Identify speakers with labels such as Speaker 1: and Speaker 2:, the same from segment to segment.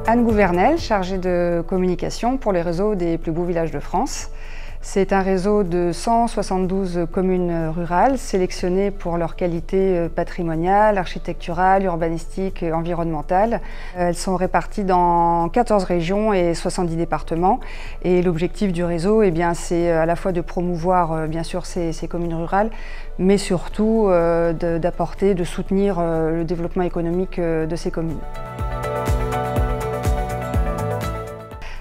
Speaker 1: Anne Gouvernel, chargée de communication pour les réseaux des plus beaux villages de France. C'est un réseau de 172 communes rurales sélectionnées pour leur qualité patrimoniale, architecturale, urbanistique et environnementale. Elles sont réparties dans 14 régions et 70 départements. Et l'objectif du réseau, c'est à la fois de promouvoir bien sûr ces communes rurales, mais surtout d'apporter, de soutenir le développement économique de ces communes.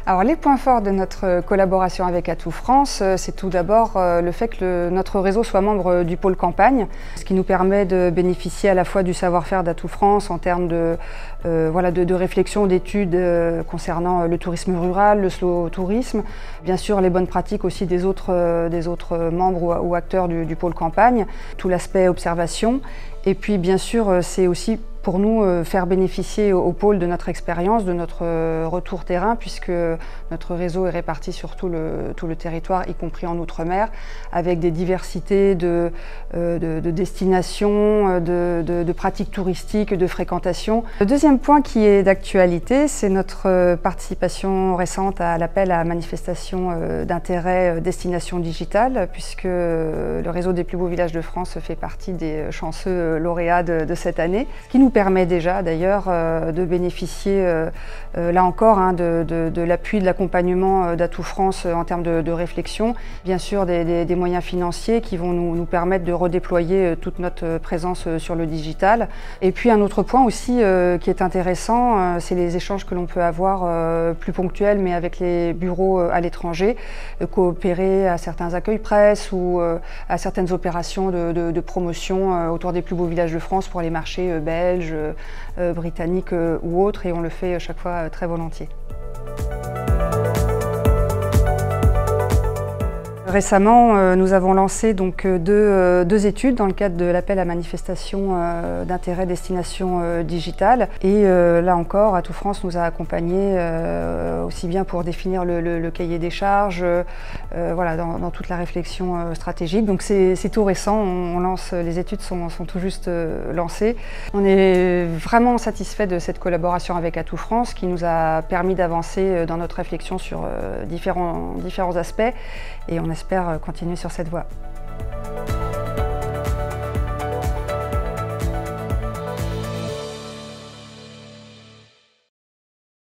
Speaker 1: Alors, les points forts de notre collaboration avec Atout France, c'est tout d'abord le fait que notre réseau soit membre du pôle campagne, ce qui nous permet de bénéficier à la fois du savoir-faire d'Atout France en termes de réflexion, d'études concernant le tourisme rural, le slow tourisme, bien sûr les bonnes pratiques aussi des autres membres ou acteurs du pôle campagne, tout l'aspect observation, et puis bien sûr c'est aussi pour nous faire bénéficier au pôle de notre expérience, de notre retour terrain, puisque notre réseau est réparti sur tout le territoire, y compris en Outre-mer, avec des diversités de destinations, de pratiques touristiques, de fréquentation. Le deuxième point qui est d'actualité, c'est notre participation récente à l'appel à manifestation d'intérêt destination digitale, puisque le réseau des plus beaux villages de France fait partie des chanceux lauréats de cette année, ce qui nous permet déjà d'ailleurs de bénéficier là encore de l'appui, de l'accompagnement d'Atout France en termes de réflexion, bien sûr des moyens financiers qui vont nous permettre de redéployer toute notre présence sur le digital. Et puis un autre point aussi qui est intéressant, c'est les échanges que l'on peut avoir plus ponctuels mais avec les bureaux à l'étranger, coopérer à certains accueils presse ou à certaines opérations de promotion autour des plus beaux villages de France pour les marchés belges, britanniques ou autres, et on le fait chaque fois très volontiers. Récemment, nous avons lancé donc deux études dans le cadre de l'appel à manifestation d'intérêt destination digitale. Et là encore, Atout France nous a accompagnés aussi bien pour définir le cahier des charges, dans toute la réflexion stratégique. Donc c'est tout récent, les études sont tout juste lancées. On est vraiment satisfait de cette collaboration avec Atout France qui nous a permis d'avancer dans notre réflexion sur différents aspects, et on espère continuer sur cette voie.